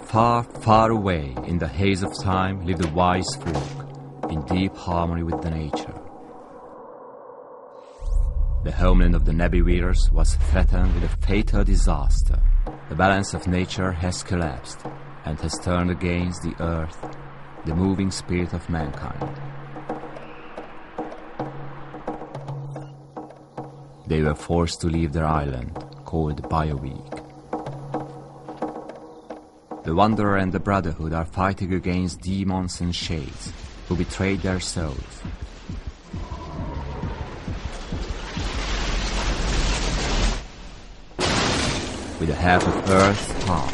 Far, far away in the haze of time lived a wise folk, in deep harmony with the nature. The homeland of the Nebiweavers was threatened with a fatal disaster. The balance of nature has collapsed and has turned against the earth, the moving spirit of mankind. They were forced to leave their island, called Bioweek. The Wanderer and the Brotherhood are fighting against demons and shades who betrayed their souls. With the help of Earth's heart,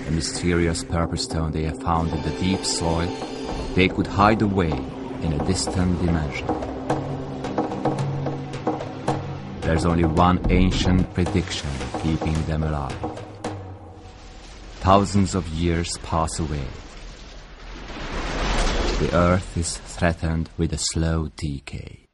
a mysterious purple stone they have found in the deep soil, they could hide away in a distant dimension. There's only one ancient prediction keeping them alive. Thousands of years pass away. The Earth is threatened with a slow decay.